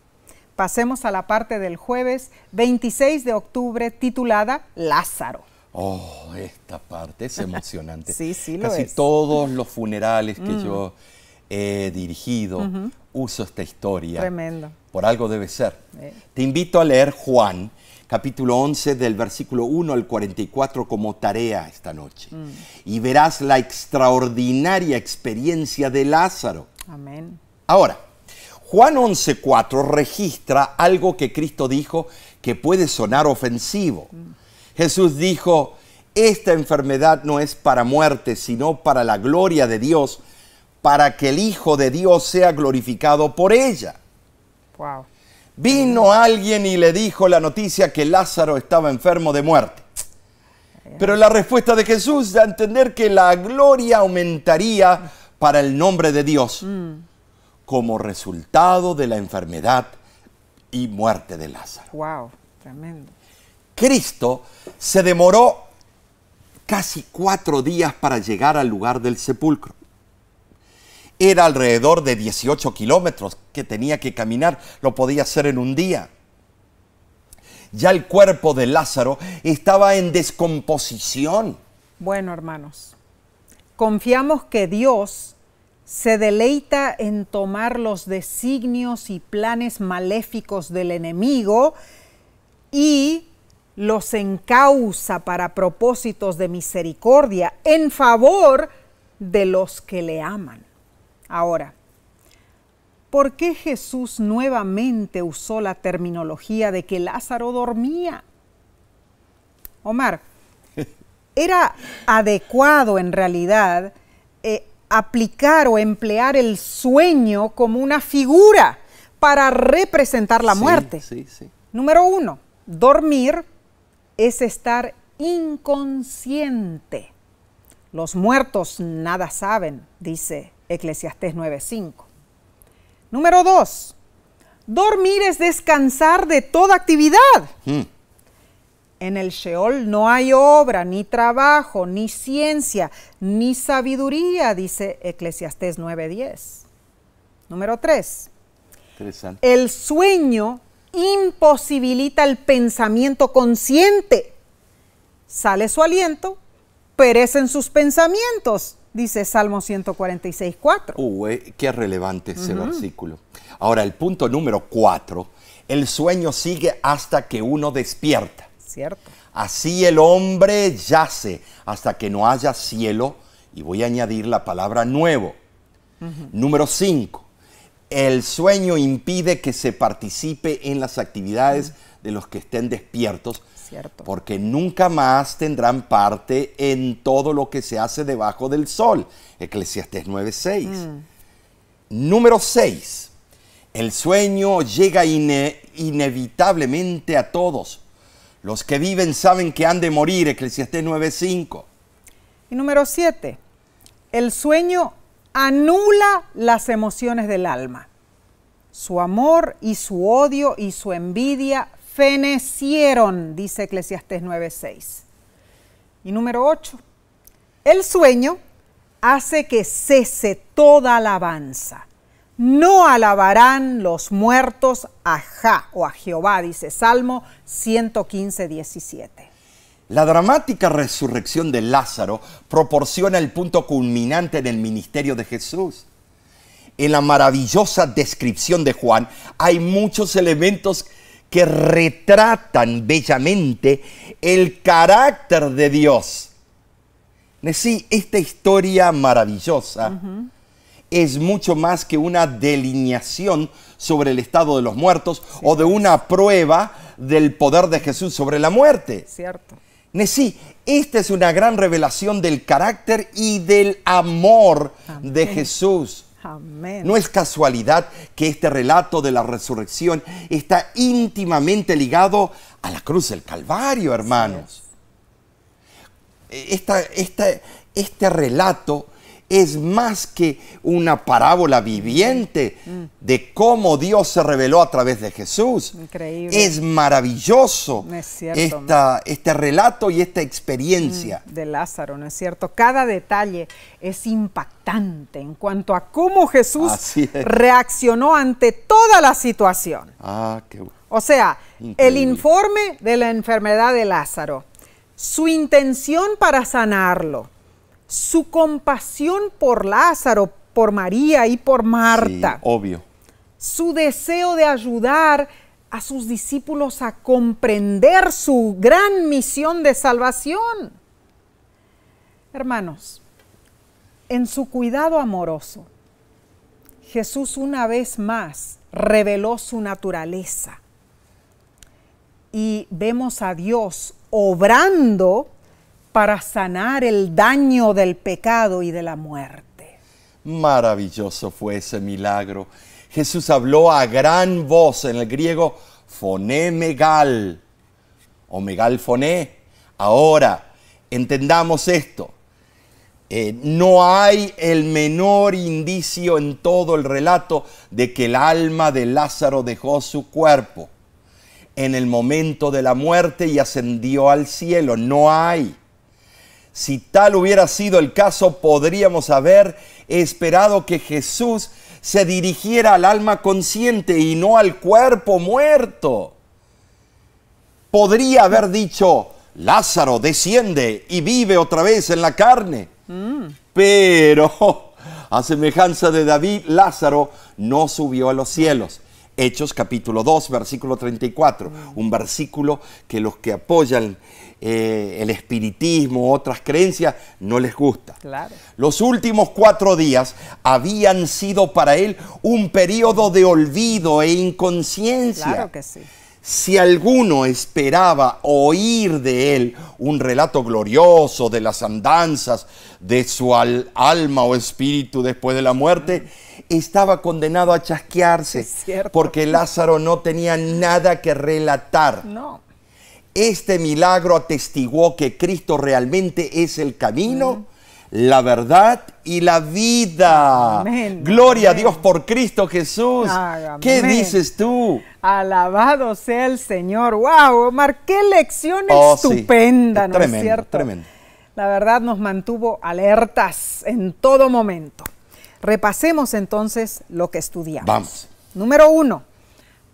Speaker 1: pasemos a la parte del jueves 26 de octubre titulada Lázaro.
Speaker 2: Oh, esta parte es emocionante.
Speaker 1: Sí, sí lo
Speaker 2: Casi
Speaker 1: es.
Speaker 2: todos los funerales que yo he dirigido, uso esta historia.
Speaker 1: Tremendo.
Speaker 2: Por algo debe ser. Te invito a leer Juan, capítulo 11, del versículo 1 al 44 como tarea esta noche. Y verás la extraordinaria experiencia de Lázaro.
Speaker 1: Amén.
Speaker 2: Ahora, Juan 11:4 registra algo que Cristo dijo que puede sonar ofensivo. Jesús dijo, esta enfermedad no es para muerte, sino para la gloria de Dios, para que el Hijo de Dios sea glorificado por ella.
Speaker 1: Wow.
Speaker 2: Vino alguien y le dijo la noticia que Lázaro estaba enfermo de muerte. Pero la respuesta de Jesús da a entender que la gloria aumentaría para el nombre de Dios como resultado de la enfermedad y muerte de Lázaro.
Speaker 1: Wow, tremendo.
Speaker 2: Cristo se demoró casi 4 días para llegar al lugar del sepulcro. Era alrededor de 18 kilómetros que tenía que caminar, lo podía hacer en un día. Ya el cuerpo de Lázaro estaba en descomposición.
Speaker 1: Bueno, hermanos, confiamos que Dios se deleita en tomar los designios y planes maléficos del enemigo y los encausa para propósitos de misericordia en favor de los que le aman. Ahora, ¿por qué Jesús nuevamente usó la terminología de que Lázaro dormía? Omar, era adecuado en realidad aplicar o emplear el sueño como una figura para representar la muerte.
Speaker 2: Sí, sí.
Speaker 1: Número 1, dormir es estar inconsciente. Los muertos nada saben, dice Eclesiastés 9:5. Número 2, dormir es descansar de toda actividad. En el Sheol no hay obra, ni trabajo, ni ciencia, ni sabiduría, dice Eclesiastés 9:10. Número 3, el sueño imposibilita el pensamiento consciente. Sale su aliento, perecen sus pensamientos, dice Salmo 146:4.
Speaker 2: Qué relevante ese versículo. Ahora, el punto número 4, el sueño sigue hasta que uno despierta.
Speaker 1: Cierto.
Speaker 2: Así el hombre yace hasta que no haya cielo, y voy a añadir la palabra nuevo. Número 5, el sueño impide que se participe en las actividades de los que estén despiertos.
Speaker 1: Cierto.
Speaker 2: Porque nunca más tendrán parte en todo lo que se hace debajo del sol. Eclesiastés 9:6. Número 6. El sueño llega inevitablemente a todos. Los que viven saben que han de morir. Eclesiastés 9:5.
Speaker 1: Y número 7. El sueño anula las emociones del alma. Su amor y su odio y su envidia fenecieron, dice Eclesiastés 9:6. Y número 8, el sueño hace que cese toda alabanza. No alabarán los muertos a Jah o a Jehová, dice Salmo 115:17.
Speaker 2: La dramática resurrección de Lázaro proporciona el punto culminante en el ministerio de Jesús. En la maravillosa descripción de Juan hay muchos elementos que retratan bellamente el carácter de Dios. Sí, esta historia maravillosa es mucho más que una delineación sobre el estado de los muertos o de una prueba del poder de Jesús sobre la muerte.
Speaker 1: Cierto.
Speaker 2: Sí, esta es una gran revelación del carácter y del amor de Jesús.
Speaker 1: Amén.
Speaker 2: No es casualidad que este relato de la resurrección está íntimamente ligado a la cruz del Calvario, hermanos. Esta este relato es más que una parábola viviente de cómo Dios se reveló a través de Jesús.
Speaker 1: Increíble.
Speaker 2: Es maravilloso
Speaker 1: Es cierto,
Speaker 2: este relato y esta experiencia.
Speaker 1: De Lázaro, ¿no es cierto? Cada detalle es impactante en cuanto a cómo Jesús reaccionó ante toda la situación.
Speaker 2: Qué bueno.
Speaker 1: O sea,
Speaker 2: Increíble.
Speaker 1: El informe de la enfermedad de Lázaro, su intención para sanarlo, su compasión por Lázaro, por María y por Marta.
Speaker 2: Sí, obvio.
Speaker 1: Su deseo de ayudar a sus discípulos a comprender su gran misión de salvación. Hermanos, en su cuidado amoroso, Jesús una vez más reveló su naturaleza. Y vemos a Dios obrando para sanar el daño del pecado y de la muerte.
Speaker 2: Maravilloso fue ese milagro. Jesús habló a gran voz, en el griego, foné megal, o megal foné. Ahora, entendamos esto. No hay el menor indicio en todo el relato de que el alma de Lázaro dejó su cuerpo en el momento de la muerte y ascendió al cielo. No hay. Si tal hubiera sido el caso, podríamos haber esperado que Jesús se dirigiera al alma consciente y no al cuerpo muerto. Podría haber dicho, Lázaro, desciende y vive otra vez en la carne. Pero, a semejanza de David, Lázaro no subió a los cielos. Hechos capítulo 2, versículo 34, un versículo que los que apoyan el espiritismo, otras creencias, no les gusta.
Speaker 1: Claro.
Speaker 2: Los últimos 4 días habían sido para él un periodo de olvido e inconsciencia.
Speaker 1: Claro que sí.
Speaker 2: Si alguno esperaba oír de él un relato glorioso de las andanzas de su alma o espíritu después de la muerte, estaba condenado a chasquearse, porque Lázaro no tenía nada que relatar.
Speaker 1: No.
Speaker 2: Este milagro atestiguó que Cristo realmente es el camino, la verdad y la vida.
Speaker 1: Amén.
Speaker 2: Gloria a Dios por Cristo Jesús.
Speaker 1: Amén.
Speaker 2: ¿Qué dices tú?
Speaker 1: Alabado sea el Señor. ¡Wow! Omar, qué lección estupenda,
Speaker 2: sí.
Speaker 1: ¿no
Speaker 2: Tremendo,
Speaker 1: es cierto?
Speaker 2: Tremendo.
Speaker 1: La verdad nos mantuvo alertas en todo momento. Repasemos entonces lo que estudiamos.
Speaker 2: Vamos.
Speaker 1: Número 1.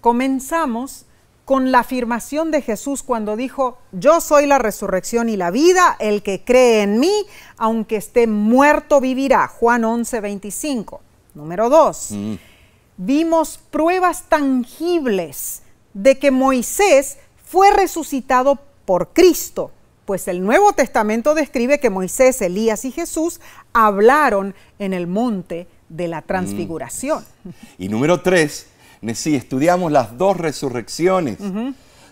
Speaker 1: Comenzamos con la afirmación de Jesús cuando dijo, yo soy la resurrección y la vida, el que cree en mí, aunque esté muerto, vivirá. Juan 11:25. Número 2. Vimos pruebas tangibles de que Moisés fue resucitado por Cristo, pues el Nuevo Testamento describe que Moisés, Elías y Jesús hablaron en el monte de la transfiguración.
Speaker 2: Y número 3, sí, estudiamos las 2 resurrecciones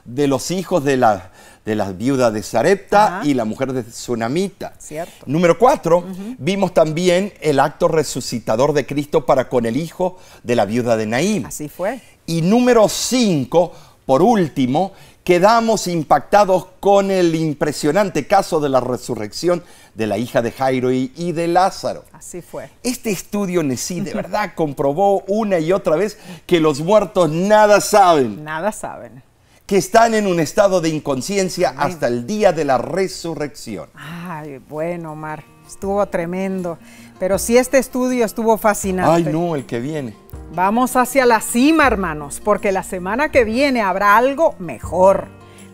Speaker 2: de los hijos de la viuda de Sarepta y la mujer de Tsunamita.
Speaker 1: Cierto.
Speaker 2: Número 4, vimos también el acto resucitador de Cristo para con el hijo de la viuda de Naín.
Speaker 1: Así fue.
Speaker 2: Y número 5, por último, quedamos impactados con el impresionante caso de la resurrección de la hija de Jairo y de Lázaro.
Speaker 1: Así fue.
Speaker 2: Este estudio, Nesí, de verdad comprobó una y otra vez que los muertos nada saben.
Speaker 1: Nada saben.
Speaker 2: Que están en un estado de inconsciencia hasta el día de la resurrección.
Speaker 1: Ay, bueno, Omar, estuvo tremendo. Pero sí, este estudio estuvo fascinante.
Speaker 2: Ay, no, el que viene.
Speaker 1: Vamos hacia la cima, hermanos, porque la semana que viene habrá algo mejor.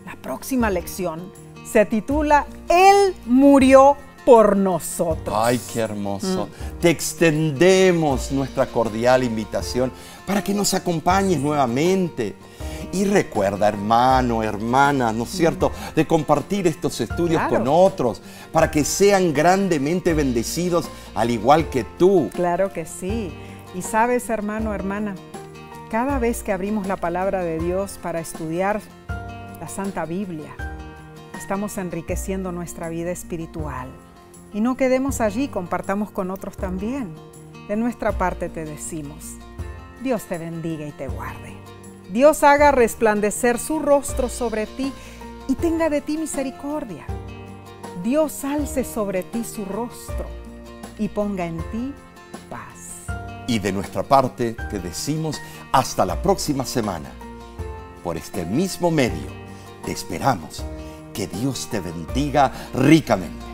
Speaker 1: La próxima lección se titula Él murió por nosotros.
Speaker 2: Ay, qué hermoso. Te extendemos nuestra cordial invitación para que nos acompañes nuevamente. Y recuerda, hermano, hermana, ¿no es cierto?, de compartir estos estudios con otros para que sean grandemente bendecidos al igual que tú.
Speaker 1: Claro que sí. Y sabes, hermano, hermana, cada vez que abrimos la palabra de Dios para estudiar la Santa Biblia, estamos enriqueciendo nuestra vida espiritual. Y no quedemos allí, compartamos con otros también. De nuestra parte te decimos, Dios te bendiga y te guarde. Dios haga resplandecer su rostro sobre ti y tenga de ti misericordia. Dios alce sobre ti su rostro y ponga en ti paz.
Speaker 2: Y de nuestra parte te decimos hasta la próxima semana. Por este mismo medio te esperamos. Que Dios te bendiga ricamente.